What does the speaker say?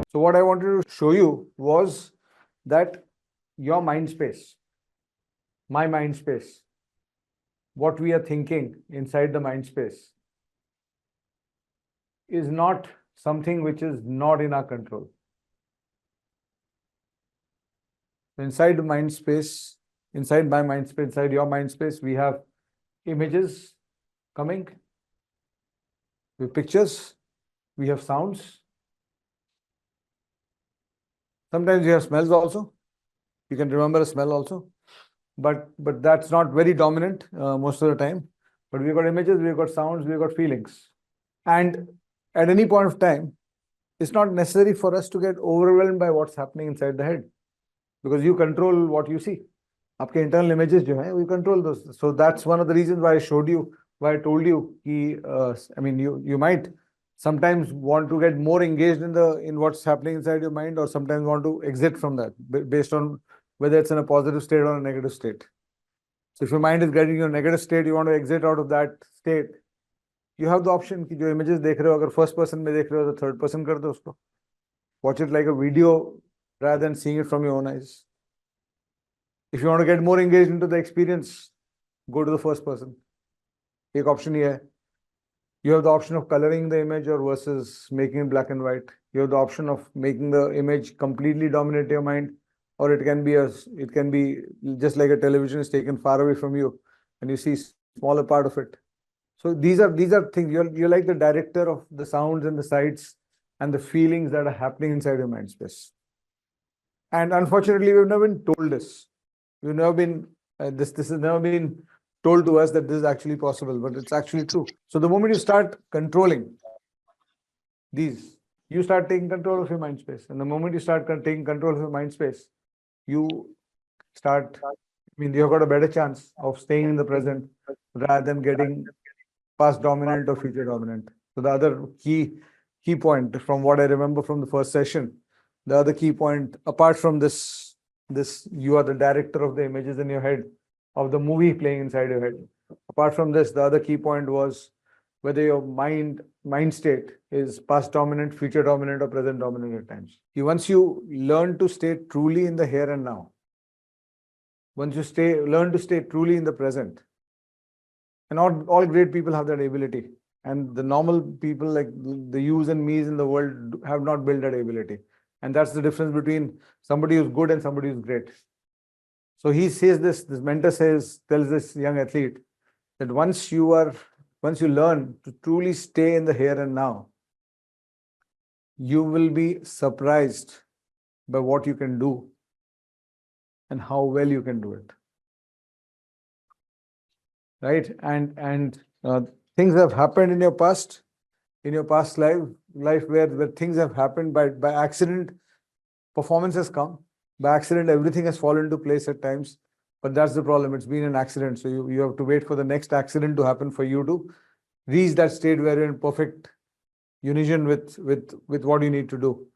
So what I wanted to show you was that your mind space, my mind space, what we are thinking inside the mind space is not something which is not in our control. Inside the mind space, inside my mind space, inside your mind space, we have images coming, we have pictures, we have sounds. Sometimes we have smells also. You can remember a smell also, but that's not very dominant most of the time. But we've got images, we've got sounds, we've got feelings. And at any point of time, it's not necessary for us to get overwhelmed by what's happening inside the head, because you control what you see. आपके internal images जो हैं, we control those. So that's one of the reasons why I showed you, why I told you I mean, you might sometimes want to get more engaged in what's happening inside your mind, or sometimes want to exit from that based on whether it's in a positive state or a negative state. So if your mind is getting in a negative state, you want to exit out of that state. You have the option कि जो images देख रहे हो, अगर first person में देख रहे हो तो third person कर दो उसको. Watch it like a video rather than seeing it from your own eyes. If you want to get more engaged into the experience, go to the first person. एक option ये है. You have the option of coloring the image or versus making it black and white. You have the option of making the image completely dominate your mind, or it can be just like a television is taken far away from you and you see smaller part of it. So these are things. You're like the director of the sounds and the sights and the feelings that are happening inside your mind space. And unfortunately, we've never been told this. We've never been this has never been told to us that this is actually possible, but it's actually true. So the moment you start controlling these, you start taking control of your mind space. And the moment you start taking control of your mind space, you start, you've got a better chance of staying in the present rather than getting past dominant or future dominant. So the other key point from what I remember from the first session, the other key point, apart from this, you are the director of the images in your head, of the movie playing inside your head. Apart from this, the other key point was whether your mind state is past dominant, future dominant, or present dominant at times. Once you learn to stay truly in the here and now, once you learn to stay truly in the present, and all great people have that ability, and the normal people like the yous and me's in the world have not built that ability. And that's the difference between somebody who's good and somebody who's great. So he says this mentor tells this young athlete that once you learn to truly stay in the here and now, you will be surprised by what you can do and how well you can do it. Right? And things have happened in your past life where things have happened by accident. Performance has come by accident. Everything has fallen into place at times, but that's the problem. It's been an accident. So you have to wait for the next accident to happen for you to reach that state where you're in perfect unison with what you need to do.